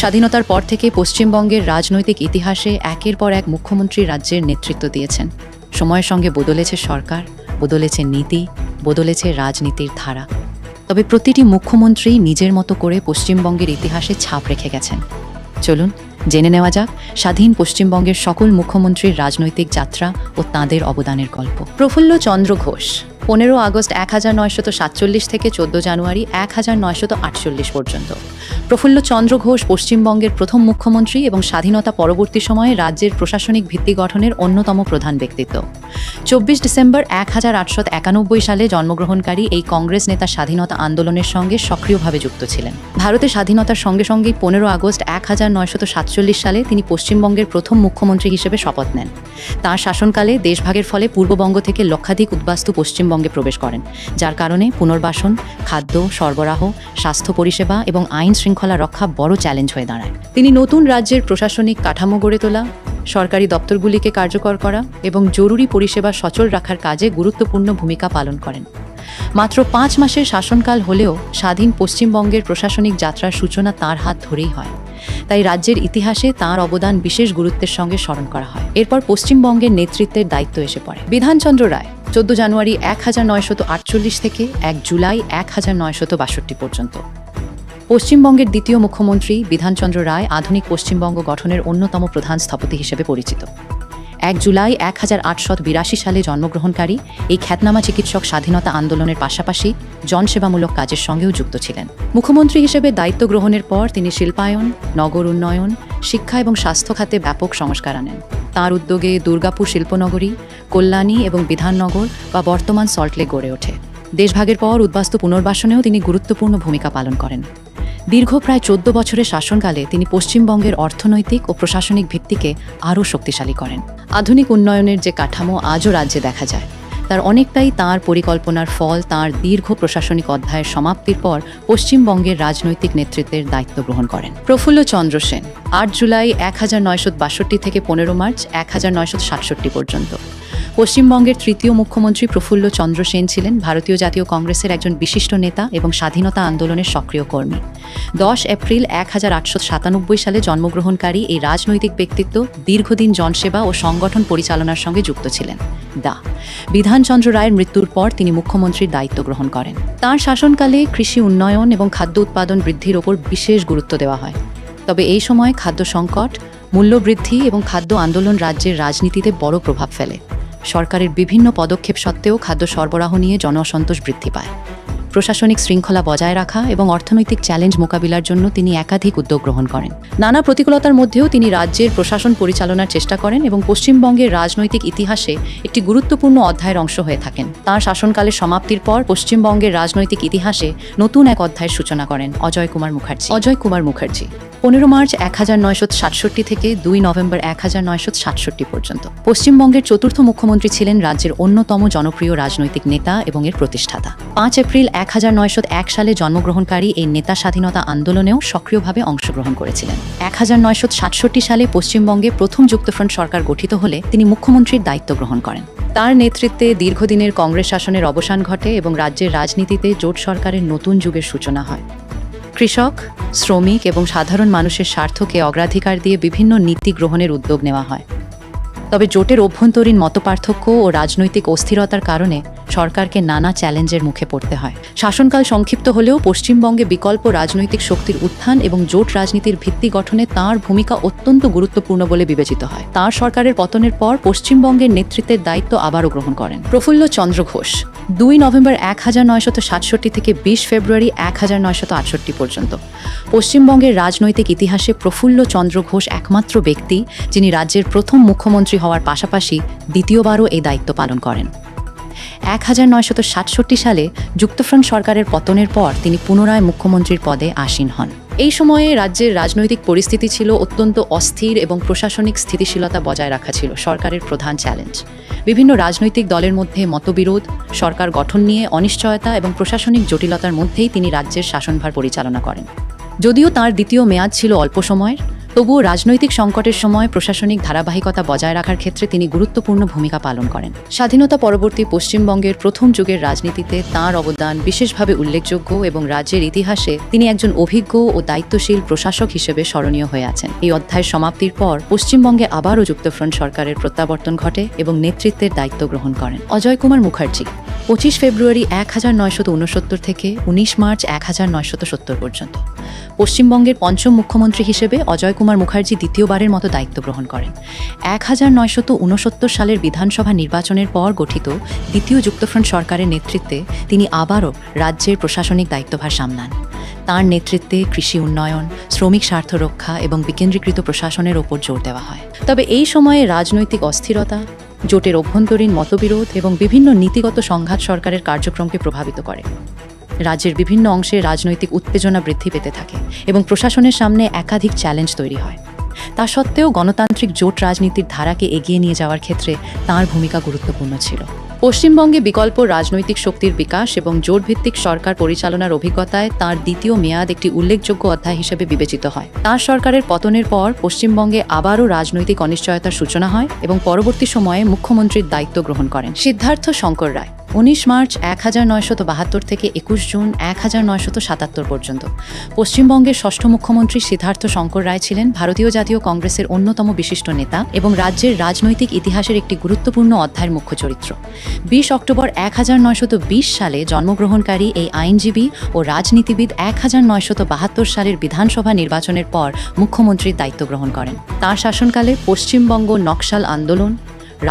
স্বাধীনতার পর থেকে পশ্চিমবঙ্গের রাজনৈতিক ইতিহাসে একের পর এক মুখ্যমন্ত্রী রাজ্যের নেতৃত্ব দিয়েছেন। সময়ের সঙ্গে বদলেছে সরকার, বদলেছে নীতি, বদলেছে রাজনীতির ধারা। তবে প্রতিটি মুখ্যমন্ত্রী নিজের মতো করে পশ্চিমবঙ্গের ইতিহাসে ছাপ রেখে গেছেন। চলুন জেনে নেওয়া যাক স্বাধীন পশ্চিমবঙ্গের সকল মুখ্যমন্ত্রীর রাজনৈতিক যাত্রা ও তাঁদের অবদানের গল্প। প্রফুল্ল চন্দ্র ঘোষ 15 আগস্ট 1947 থেকে 14 জানুয়ারি 1948 পর্যন্ত। প্রফুল্ল চন্দ্র ঘোষ পশ্চিমবঙ্গের প্রথম মুখ্যমন্ত্রী এবং স্বাধীনতা পরবর্তী সময়ে রাজ্যের প্রশাসনিক ভিত্তি গঠনের অন্যতম প্রধান ব্যক্তিত্ব। 24 ডিসেম্বর 1891 সালে জন্মগ্রহণকারী এই কংগ্রেস নেতা স্বাধীনতা আন্দোলনের সঙ্গে সক্রিয়ভাবে যুক্ত ছিলেন। ভারতের স্বাধীনতার সঙ্গে সঙ্গেই 15 আগস্ট 1947 সালে তিনি পশ্চিমবঙ্গের প্রথম মুখ্যমন্ত্রী হিসেবে শপথ নেন। তাঁর শাসনকালে দেশভাগের ফলে পূর্ববঙ্গ থেকে লক্ষাধিক উদ্বাস্তু পশ্চিমবঙ্গে প্রবেশ করেন, যার কারণে পুনর্বাসন, খাদ্য সরবরাহ, স্বাস্থ্য পরিষেবা এবং আইন শৃঙ্খলা রক্ষা বড় চ্যালেঞ্জ হয়ে দাঁড়ায়। তিনি নতুন রাজ্যের প্রশাসনিক কাঠামো গড়ে তোলা, সরকারি দপ্তরগুলিকে কার্যকর করা এবং জরুরি পরিষেবা সচল রাখার কাজে গুরুত্বপূর্ণ ভূমিকা পালন করেন। মাত্র 5 মাসের শাসনকাল হলেও স্বাধীন পশ্চিমবঙ্গের প্রশাসনিক যাত্রার সূচনা তাঁর হাত ধরেই হয়। তাই রাজ্যের ইতিহাসে তাঁর অবদান বিশেষ গুরুত্বের সঙ্গে স্মরণ করা হয়। এরপর পশ্চিমবঙ্গের নেতৃত্বের দায়িত্ব এসে পড়ে বিধানচন্দ্র রায় 14 জানুয়ারি 1948 থেকে 1 জুলাই 1962 পর্যন্ত। পশ্চিমবঙ্গের দ্বিতীয় মুখ্যমন্ত্রী বিধানচন্দ্র রায় আধুনিক পশ্চিমবঙ্গ গঠনের অন্যতম প্রধান স্থপতি হিসেবে পরিচিত। 1 জুলাই 1882 সালে জন্মগ্রহণকারী এই খ্যাতনামা চিকিৎসক স্বাধীনতা আন্দোলনের পাশাপাশি জনসেবামূলক কাজের সঙ্গেও যুক্ত ছিলেন। মুখ্যমন্ত্রী হিসেবে দায়িত্ব গ্রহণের পর তিনি শিল্পায়ন, নগর উন্নয়ন, শিক্ষা এবং স্বাস্থ্য খাতে ব্যাপক সংস্কার আনেন। তাঁর উদ্যোগে দুর্গাপুর শিল্পনগরী, কল্যাণী এবং বিধাননগর বা বর্তমান সল্টলেক গড়ে ওঠে। দেশভাগের পর উদ্বাস্তু পুনর্বাসনেও তিনি গুরুত্বপূর্ণ ভূমিকা পালন করেন। দীর্ঘ প্রায় 14 বছরের শাসনকালে তিনি পশ্চিমবঙ্গের অর্থনৈতিক ও প্রশাসনিক ভিত্তিকে আরও শক্তিশালী করেন। আধুনিক উন্নয়নের যে কাঠামো আজও রাজ্যে দেখা যায়, তার অনেকটাই তাঁর পরিকল্পনার ফল। তাঁর দীর্ঘ প্রশাসনিক অধ্যায়ের সমাপ্তির পর পশ্চিমবঙ্গের রাজনৈতিক নেতৃত্বের দায়িত্ব গ্রহণ করেন প্রফুল্ল চন্দ্র সেন 8 জুলাই 1962 থেকে 15 মার্চ 1967 পর্যন্ত। পশ্চিমবঙ্গের তৃতীয় মুখ্যমন্ত্রী প্রফুল্ল চন্দ্র সেন ছিলেন ভারতীয় জাতীয় কংগ্রেসের একজন বিশিষ্ট নেতা এবং স্বাধীনতা আন্দোলনের সক্রিয় কর্মী। 10 এপ্রিল 1897 সালে জন্মগ্রহণকারী এই রাজনৈতিক ব্যক্তিত্ব দীর্ঘদিন জনসেবা ও সংগঠন পরিচালনার সঙ্গে যুক্ত ছিলেন। বিধানচন্দ্র রায়ের মৃত্যুর পর তিনি মুখ্যমন্ত্রীর দায়িত্ব গ্রহণ করেন। তাঁর শাসনকালে কৃষি উন্নয়ন এবং খাদ্য উৎপাদন বৃদ্ধির ওপর বিশেষ গুরুত্ব দেওয়া হয়। তবে এই সময় খাদ্য সংকট, মূল্যবৃদ্ধি এবং খাদ্য আন্দোলন রাজ্যের রাজনীতিতে বড় প্রভাব ফেলে। সরকারের বিভিন্ন পদক্ষেপ সত্ত্বেও খাদ্য সরবরাহ নিয়ে জনসন্তোষ বৃদ্ধি পায়। প্রশাসনিক শৃঙ্খলা বজায় রাখা এবং অর্থনৈতিক চ্যালেঞ্জ মোকাবিলার জন্য তিনি একাধিক উদ্যোগ গ্রহণ করেন। নানা প্রতিকূলতার মধ্যেও তিনি রাজ্যের প্রশাসন পরিচালনার চেষ্টা করেন এবং পশ্চিমবঙ্গের রাজনৈতিক ইতিহাসে একটি গুরুত্বপূর্ণ অধ্যায়ের অংশ হয়ে থাকেন। তাঁর শাসনকালের সমাপ্তির পর পশ্চিমবঙ্গের রাজনৈতিক ইতিহাসে নতুন এক অধ্যায়ের সূচনা করেন অজয় কুমার মুখার্জি 15 মার্চ 1967 থেকে 2 নভেম্বর 1967 পর্যন্ত। পশ্চিমবঙ্গের চতুর্থ মুখ্যমন্ত্রী ছিলেন রাজ্যের অন্যতম জনপ্রিয় রাজনৈতিক নেতা এবং এর প্রতিষ্ঠাতা। 5 এপ্রিল 1901 সালে জন্মগ্রহণকারী এই নেতা স্বাধীনতা আন্দোলনেও সক্রিয়ভাবে অংশগ্রহণ করেছিলেন। 1967 সালে পশ্চিমবঙ্গে প্রথম যুক্তফ্রন্ট সরকার গঠিত হলে তিনি মুখ্যমন্ত্রীর দায়িত্ব গ্রহণ করেন। তার নেতৃত্বে দীর্ঘদিনের কংগ্রেস শাসনের অবসান ঘটে এবং রাজ্যের রাজনীতিতে জোট সরকারের নতুন যুগের সূচনা হয়। কৃষক, শ্রমিক এবং সাধারণ মানুষের স্বার্থকে অগ্রাধিকার দিয়ে বিভিন্ন নীতি গ্রহণের উদ্যোগ নেওয়া হয়। তবে জোটের অভ্যন্তরীণ মতপার্থক্য ও রাজনৈতিক অস্থিরতার কারণে সরকারকে নানা চ্যালেঞ্জের মুখে পড়তে হয়। শাসনকাল সংক্ষিপ্ত হলেও পশ্চিমবঙ্গে বিকল্প রাজনৈতিক শক্তির উত্থান এবং জোট রাজনীতির ভিত্তি গঠনে তাঁর ভূমিকা অত্যন্ত গুরুত্বপূর্ণ বলে বিবেচিত হয়। তাঁর সরকারের পতনের পর পশ্চিমবঙ্গের নেতৃত্বের দায়িত্ব আবারও গ্রহণ করেন প্রফুল্ল চন্দ্র ঘোষ 2 নভেম্বর 1967 থেকে 20 ফেব্রুয়ারি 1968 পর্যন্ত। পশ্চিমবঙ্গের রাজনৈতিক ইতিহাসে প্রফুল্ল চন্দ্র ঘোষ একমাত্র ব্যক্তি যিনি রাজ্যের প্রথম মুখ্যমন্ত্রী হওয়ার পাশাপাশি দ্বিতীয়বারও এই দায়িত্ব পালন করেন। 1967 সালে যুক্তফ্রন্ট সরকারের পতনের পর তিনি পুনরায় মুখ্যমন্ত্রীর পদে আসীন হন। এই সময়ে রাজ্যের রাজনৈতিক পরিস্থিতি ছিল অত্যন্ত অস্থির এবং প্রশাসনিক স্থিতিশীলতা বজায় রাখা ছিল সরকারের প্রধান চ্যালেঞ্জ। বিভিন্ন রাজনৈতিক দলের মধ্যে মতবিরোধ, সরকার গঠন নিয়ে অনিশ্চয়তা এবং প্রশাসনিক জটিলতার মধ্যেই তিনি রাজ্যের শাসনভার পরিচালনা করেন। যদিও তাঁর দ্বিতীয় মেয়াদ ছিল অল্প সময়ের, তবুও রাজনৈতিক সংকটের সময় প্রশাসনিক ধারাবাহিকতা বজায় রাখার ক্ষেত্রে তিনি গুরুত্বপূর্ণ ভূমিকা পালন করেন। স্বাধীনতা পরবর্তী পশ্চিমবঙ্গের প্রথম যুগের রাজনীতিতে তাঁর অবদান বিশেষভাবে উল্লেখযোগ্য এবং রাজ্যের ইতিহাসে তিনি একজন অভিজ্ঞ ও দায়িত্বশীল প্রশাসক হিসেবে স্মরণীয় হয়ে আছেন। এই অধ্যায়ের সমাপ্তির পর পশ্চিমবঙ্গে আবারও যুক্তফ্রন্ট সরকারের প্রত্যাবর্তন ঘটে এবং নেতৃত্বের দায়িত্ব গ্রহণ করেন অজয় কুমার মুখার্জি। 25 ফেব্রুয়ারি 1969 থেকে 19 মার্চ 1970 পর্যন্ত পশ্চিমবঙ্গের পঞ্চম মুখ্যমন্ত্রী হিসেবে অজয় কুমার মুখার্জি দ্বিতীয়বারের মতো দায়িত্ব গ্রহণ করেন। 1969 সালের বিধানসভা নির্বাচনের পর গঠিত দ্বিতীয় যুক্তফ্রন্ট সরকারের নেতৃত্বে তিনি আবারও রাজ্যের প্রশাসনিক দায়িত্বভার সামলান। তাঁর নেতৃত্বে কৃষি উন্নয়ন, শ্রমিক স্বার্থ রক্ষা এবং বিকেন্দ্রীকৃত প্রশাসনের ওপর জোর দেওয়া হয়। তবে এই সময়ে রাজনৈতিক অস্থিরতা, জোটের অভ্যন্তরীণ মতবিরোধ এবং বিভিন্ন নীতিগত সংঘাত সরকারের কার্যক্রমকে প্রভাবিত করে। রাজ্যের বিভিন্ন অংশে রাজনৈতিক উত্তেজনা বৃদ্ধি পেতে থাকে এবং প্রশাসনের সামনে একাধিক চ্যালেঞ্জ তৈরি হয়। তা সত্ত্বেও গণতান্ত্রিক জোট রাজনীতির ধারাকে এগিয়ে নিয়ে যাওয়ার ক্ষেত্রে তাঁর ভূমিকা গুরুত্বপূর্ণ ছিল। পশ্চিমবঙ্গে বিকল্প রাজনৈতিক শক্তির বিকাশ এবং জোটভিত্তিক সরকার পরিচালনার অভিজ্ঞতায় তাঁর দ্বিতীয় মেয়াদ একটি উল্লেখযোগ্য অধ্যায় হিসেবে বিবেচিত হয়। তাঁর সরকারের পতনের পর পশ্চিমবঙ্গে আবারও রাজনৈতিক অনিশ্চয়তার সূচনা হয় এবং পরবর্তী সময়ে মুখ্যমন্ত্রীর দায়িত্ব গ্রহণ করেন সিদ্ধার্থ শঙ্কর রায়। 19 মার্চ 1972 থেকে 21 জুন 1977 পর্যন্ত পশ্চিমবঙ্গের ষষ্ঠ মুখ্যমন্ত্রী সিদ্ধার্থ শঙ্কর রায় ছিলেন ভারতীয় জাতীয় কংগ্রেসের অন্যতম বিশিষ্ট নেতা এবং রাজ্যের রাজনৈতিক ইতিহাসের একটি গুরুত্বপূর্ণ অধ্যায়ের মুখ্য চরিত্র। 20 অক্টোবর 1920 সালে জন্মগ্রহণকারী এই আইনজীবী ও রাজনীতিবিদ 1972 সালের বিধানসভা নির্বাচনের পর মুখ্যমন্ত্রীর দায়িত্ব গ্রহণ করেন। তাঁর শাসনকালে পশ্চিমবঙ্গ নকশাল আন্দোলন,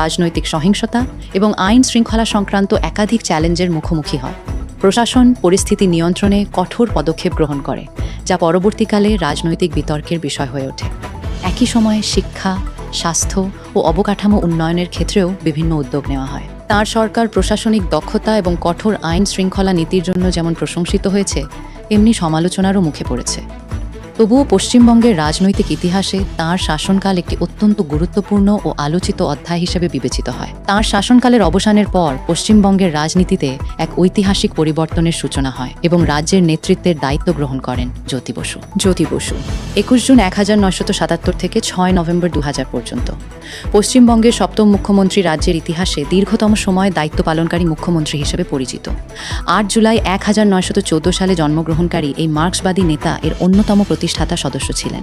রাজনৈতিক সহিংসতা এবং আইন শৃঙ্খলা সংক্রান্ত একাধিক চ্যালেঞ্জের মুখোমুখি হয়। প্রশাসন পরিস্থিতি নিয়ন্ত্রণে কঠোর পদক্ষেপ গ্রহণ করে, যা পরবর্তীকালে রাজনৈতিক বিতর্কের বিষয় হয়ে ওঠে। একই সময়ে শিক্ষা, স্বাস্থ্য ও অবকাঠামো উন্নয়নের ক্ষেত্রেও বিভিন্ন উদ্যোগ নেওয়া হয়। তাঁর সরকার প্রশাসনিক দক্ষতা এবং কঠোর আইন শৃঙ্খলা নীতির জন্য যেমন প্রশংসিত হয়েছে, তেমনি সমালোচনারও মুখে পড়েছে। তবুও পশ্চিমবঙ্গের রাজনৈতিক ইতিহাসে তাঁর শাসনকাল একটি অত্যন্ত গুরুত্বপূর্ণ ও আলোচিত অধ্যায় হিসেবে বিবেচিত হয়। তাঁর শাসনকালের অবসানের পর পশ্চিমবঙ্গের রাজনীতিতে এক ঐতিহাসিক পরিবর্তনের সূচনা হয় এবং রাজ্যের নেতৃত্বের দায়িত্ব গ্রহণ করেন জ্যোতি বসু। 21 জুন 1977 থেকে 6 নভেম্বর 2000 পর্যন্ত পশ্চিমবঙ্গের সপ্তম মুখ্যমন্ত্রী রাজ্যের ইতিহাসে দীর্ঘতম সময় দায়িত্ব পালনকারী মুখ্যমন্ত্রী হিসেবে পরিচিত। 8 জুলাই 1914 সালে জন্মগ্রহণকারী এই মার্ক্সবাদী নেতা এর অন্যতম প্রতিষ্ঠাতা সদস্য ছিলেন।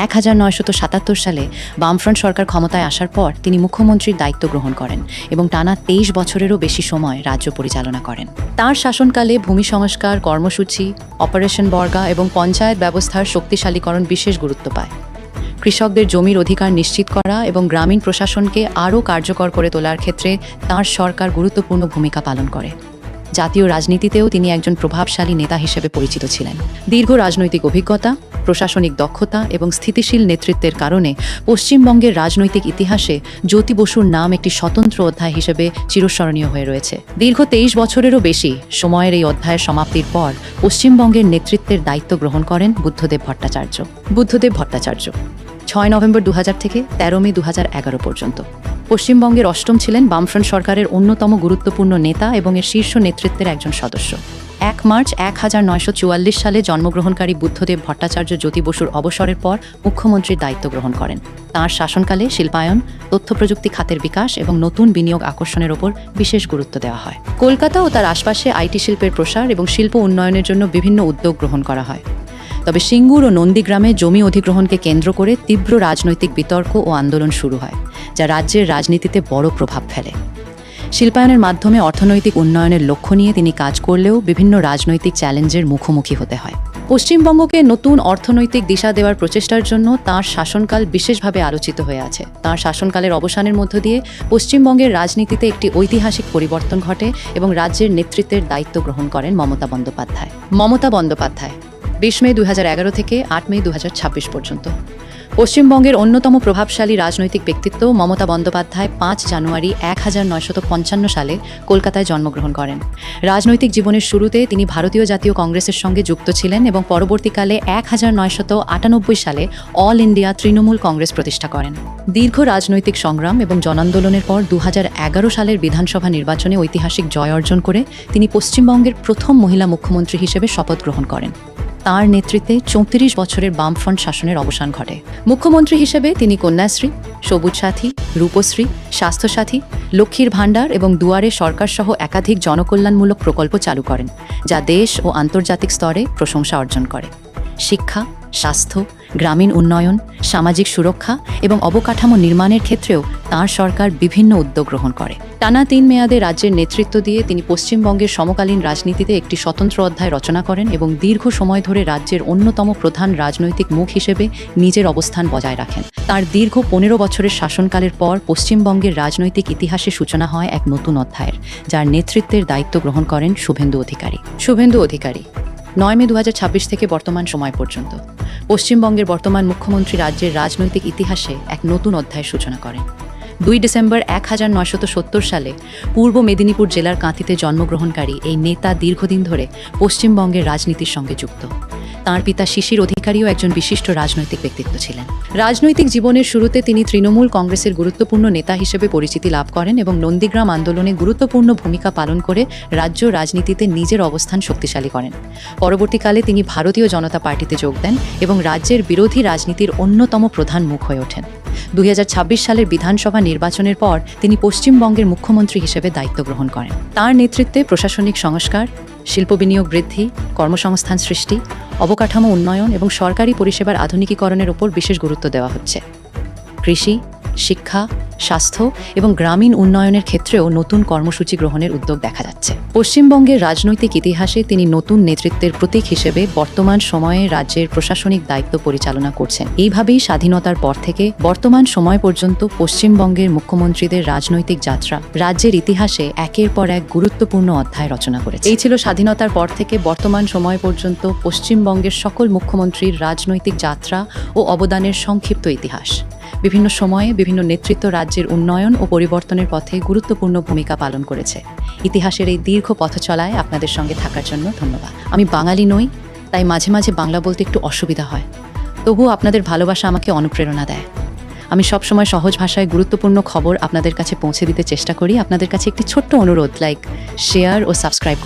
1977 সালে বামফ্রন্ট সরকার ক্ষমতায় আসার পর তিনি মুখ্যমন্ত্রীর দায়িত্ব গ্রহণ করেন এবং টানা 23 বছরেরও বেশি সময় রাজ্য পরিচালনা করেন। তাঁর শাসনকালে ভূমি সংস্কার কর্মসূচি, অপারেশন বর্গা এবং পঞ্চায়েত ব্যবস্থার শক্তিশালীকরণ বিশেষ গুরুত্ব পায়। কৃষকদের জমির অধিকার নিশ্চিত করা এবং গ্রামীণ প্রশাসনকে আরও কার্যকর করে তোলার ক্ষেত্রে তাঁর সরকার গুরুত্বপূর্ণ ভূমিকা পালন করে। জাতীয় রাজনীতিতেও তিনি একজন প্রভাবশালী নেতা হিসেবে পরিচিত ছিলেন। দীর্ঘ রাজনৈতিক অভিজ্ঞতা, প্রশাসনিক দক্ষতা এবং স্থিতিশীল নেতৃত্বের কারণে পশ্চিমবঙ্গের রাজনৈতিক ইতিহাসে জ্যোতি বসুর নাম একটি স্বতন্ত্র অধ্যায় হিসেবে চিরস্মরণীয় হয়ে রয়েছে। দীর্ঘ 23 বছরেরও বেশি সময়ের এই অধ্যায়ের সমাপ্তির পর পশ্চিমবঙ্গের নেতৃত্বের দায়িত্ব গ্রহণ করেন বুদ্ধদেব ভট্টাচার্য 6 নভেম্বর 2000 থেকে 13 মে 2011 পর্যন্ত পশ্চিমবঙ্গের অষ্টম ছিলেন বামফ্রন্ট সরকারের অন্যতম গুরুত্বপূর্ণ নেতা এবং এর শীর্ষ নেতৃত্বের একজন সদস্য। 1 মার্চ 1944 সালে জন্মগ্রহণকারী বুদ্ধদেব ভট্টাচার্য জ্যোতি বসুর অবসরের পর মুখ্যমন্ত্রীর দায়িত্ব গ্রহণ করেন। তাঁর শাসনকালে শিল্পায়ন, তথ্য প্রযুক্তি খাতের বিকাশ এবং নতুন বিনিয়োগ আকর্ষণের ওপর বিশেষ গুরুত্ব দেওয়া হয়। কলকাতা ও তার আশপাশে আইটি শিল্পের প্রসার এবং শিল্প উন্নয়নের জন্য বিভিন্ন উদ্যোগ গ্রহণ করা হয়। তবে সিঙ্গুর ও নন্দীগ্রামে জমি অধিগ্রহণকে কেন্দ্র করে তীব্র রাজনৈতিক বিতর্ক ও আন্দোলন শুরু হয়, যা রাজ্যের রাজনীতিতে বড় প্রভাব ফেলে। শিল্পায়নের মাধ্যমে অর্থনৈতিক উন্নয়নের লক্ষ্য নিয়ে তিনি কাজ করলেও বিভিন্ন রাজনৈতিক চ্যালেঞ্জের মুখোমুখি হতে হয়। পশ্চিমবঙ্গকে নতুন অর্থনৈতিক দিশা দেওয়ার প্রচেষ্টার জন্য তাঁর শাসনকাল বিশেষভাবে আলোচিত হয়ে আছে। তাঁর শাসনকালের অবসানের মধ্য দিয়ে পশ্চিমবঙ্গের রাজনীতিতে একটি ঐতিহাসিক পরিবর্তন ঘটে এবং রাজ্যের নেতৃত্বের দায়িত্ব গ্রহণ করেন মমতা বন্দ্যোপাধ্যায় 20 মে 2011 থেকে 8 মে 2026 পর্যন্ত পশ্চিমবঙ্গের অন্যতম প্রভাবশালী রাজনৈতিক ব্যক্তিত্ব মমতা বন্দ্যোপাধ্যায় 5 জানুয়ারি 1955 সালে কলকাতায় জন্মগ্রহণ করেন। রাজনৈতিক জীবনের শুরুতে তিনি ভারতীয় জাতীয় কংগ্রেসের সঙ্গে যুক্ত ছিলেন এবং পরবর্তীকালে 1998 সালে অল ইন্ডিয়া তৃণমূল কংগ্রেস প্রতিষ্ঠা করেন। দীর্ঘ রাজনৈতিক সংগ্রাম এবং জনান্দোলনের পর 2011 সালের বিধানসভা নির্বাচনে ঐতিহাসিক জয় অর্জন করে তিনি পশ্চিমবঙ্গের প্রথম মহিলা মুখ্যমন্ত্রী হিসেবে শপথ গ্রহণ করেন। তাঁর নেতৃত্বে ৩৪ বছরের বামফ্রন্ট শাসনের অবসান ঘটে। মুখ্যমন্ত্রী হিসেবে তিনি কন্যাশ্রী, সবুজ সাথী, রূপশ্রী, স্বাস্থ্যসাথী, লক্ষ্মীর ভাণ্ডার এবং দুয়ারে সরকার সহ একাধিক জনকল্যাণমূলক প্রকল্প চালু করেন, যা দেশ ও আন্তর্জাতিক স্তরে প্রশংসা অর্জন করে। শিক্ষা, স্বাস্থ্য, গ্রামীণ উন্নয়ন, সামাজিক সুরক্ষা এবং অবকাঠামো নির্মাণের ক্ষেত্রেও তাঁর সরকার বিভিন্ন উদ্যোগ গ্রহণ করে। টানা ৩ মেয়াদে রাজ্যের নেতৃত্ব দিয়ে তিনি পশ্চিমবঙ্গের সমকালীন রাজনীতিতে একটি স্বতন্ত্র অধ্যায় রচনা করেন এবং দীর্ঘ সময় ধরে রাজ্যের অন্যতম প্রধান রাজনৈতিক মুখ হিসেবে নিজের অবস্থান বজায় রাখেন। তার দীর্ঘ ১৫ বছরের শাসনকালের পর পশ্চিমবঙ্গের রাজনৈতিক ইতিহাসে সূচনা হয় এক নতুন অধ্যায়ের, যার নেতৃত্বের দায়িত্ব গ্রহণ করেন শুভেন্দু অধিকারী। ৯ মে ২০২৬ থেকে বর্তমান সময় পর্যন্ত পশ্চিমবঙ্গের বর্তমান মুখ্যমন্ত্রী রাজ্যের রাজনৈতিক ইতিহাসে এক নতুন অধ্যায়ের সূচনা করেন। ২ ডিসেম্বর ১৯৭০ সালে পূর্ব মেদিনীপুর জেলার কাঁথিতে জন্মগ্রহণকারী এই নেতা দীর্ঘদিন ধরে পশ্চিমবঙ্গের রাজনীতির সঙ্গে যুক্ত। তাঁর পিতা শিশির অধিকারীও একজন বিশিষ্ট রাজনৈতিক ব্যক্তিত্ব ছিলেন। রাজনৈতিক জীবনের শুরুতে তিনি তৃণমূল কংগ্রেসের গুরুত্বপূর্ণ নেতা হিসেবে পরিচিতি লাভ করেন এবং নন্দীগ্রাম আন্দোলনে গুরুত্বপূর্ণ ভূমিকা পালন করে রাজ্য রাজনীতিতে নিজের অবস্থান শক্তিশালী করেন। পরবর্তীকালে তিনি ভারতীয় জনতা পার্টিতে যোগ দেন এবং রাজ্যের বিরোধী রাজনীতির অন্যতম প্রধান মুখ হয়ে ওঠেন। ২০২৬ সালের বিধানসভা নির্বাচনের পর তিনি পশ্চিমবঙ্গের মুখ্যমন্ত্রী হিসেবে দায়িত্ব গ্রহণ করেন। তাঁর নেতৃত্বে প্রশাসনিক সংস্কার, শিল্প বিনিয়োগ বৃদ্ধি, কর্মসংস্থান সৃষ্টি, অবকাঠামো উন্নয়ন এবং সরকারি পরিষেবার আধুনিকীকরণের উপর বিশেষ গুরুত্ব দেওয়া হচ্ছে। কৃষি, শিক্ষা, স্বাস্থ্য এবং গ্রামীণ উন্নয়নের ক্ষেত্রেও নতুন কর্মসূচি গ্রহণের উদ্যোগ দেখা যাচ্ছে। পশ্চিমবঙ্গের রাজনৈতিক ইতিহাসে তিনি নতুন নেতৃত্বের প্রতীক হিসেবে বর্তমান সময়ে রাজ্যের প্রশাসনিক দায়িত্ব পরিচালনা করছেন। এইভাবেই স্বাধীনতার পর থেকে বর্তমান সময় পর্যন্ত পশ্চিমবঙ্গের মুখ্যমন্ত্রীদের রাজনৈতিক যাত্রা রাজ্যের ইতিহাসে একের পর এক গুরুত্বপূর্ণ অধ্যায় রচনা করেছে। এই ছিল স্বাধীনতার পর থেকে বর্তমান সময় পর্যন্ত পশ্চিমবঙ্গের সকল মুখ্যমন্ত্রীর রাজনৈতিক যাত্রা ও অবদানের সংক্ষিপ্ত ইতিহাস। বিভিন্ন সময়ে বিভিন্ন নেতৃত্ব রাজ্যের উন্নয়ন ও পরিবর্তনের পথে গুরুত্বপূর্ণ ভূমিকা পালন করেছে। ইতিহাসের এই দীর্ঘ পথ চলায় আপনাদের সঙ্গে থাকার জন্য ধন্যবাদ। আমি বাঙালি নই, তাই মাঝে মাঝে বাংলা বলতে একটু অসুবিধা হয়, তবুও আপনাদের ভালোবাসা আমাকে অনুপ্রেরণা দেয়। আমি সবসময় সহজ ভাষায় গুরুত্বপূর্ণ খবর আপনাদের কাছে পৌঁছে দিতে চেষ্টা করি। আপনাদের কাছে একটি ছোট্ট অনুরোধ, লাইক, শেয়ার ও সাবস্ক্রাইব